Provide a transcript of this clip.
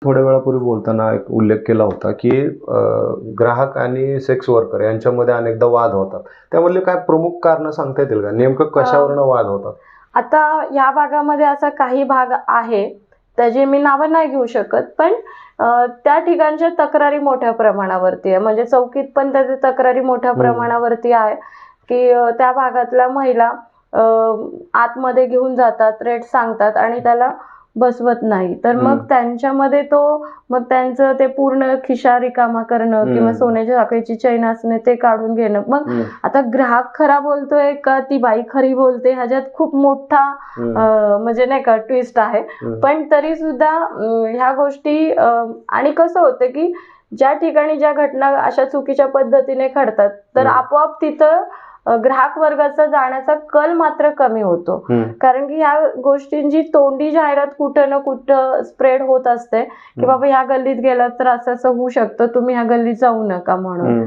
थोड्या वेळापूर्वी बोलताना एक उल्लेख केला होता की ग्राहक आणि सेक्स वर्कर यांच्यामध्ये अनेकदा वाद होतात. त्यामधले काय प्रमुख कारण सांगता येतील का? नेमकं कशावरनं वाद होतात? आता या भागामध्ये असा काही भाग आहे त्याची मी नावं नाही घेऊ शकत, पण त्या ठिकाणच्या तक्रारी मोठ्या प्रमाणावरती आहे. म्हणजे चौकीत पण त्याच्या तक्रारी मोठ्या प्रमाणावरती आहे की त्या भागातल्या महिला आतमध्ये घेऊन जातात, रेट सांगतात आणि त्याला बसवत नाही. तर मग त्यांच्यामध्ये मग त्यांचं ते पूर्ण खिशा रिकामा करणं किंवा सोन्याच्या साखळीची चैन असणे ते काढून घेणं. मग आता ग्राहक खरा बोलतोय का ती बाई खरी बोलते ह्याच्यात खूप मोठा म्हणजे नाही का ट्विस्ट आहे. पण तरी सुद्धा ह्या गोष्टी आणि कसं होतं की ज्या ठिकाणी ज्या घटना अशा चुकीच्या पद्धतीने घडतात तर आपोआप तिथं ग्राहक वर्गाचा जाण्याचा कल मात्र कमी होतो. कारण की ह्या गोष्टींची तोंडी जाहिरात कुठं ना कुठं स्प्रेड होत असते की बाबा ह्या गल्लीत गेलात तर असं असं होऊ शकतं, तुम्ही ह्या गल्लीत जाऊ नका म्हणून.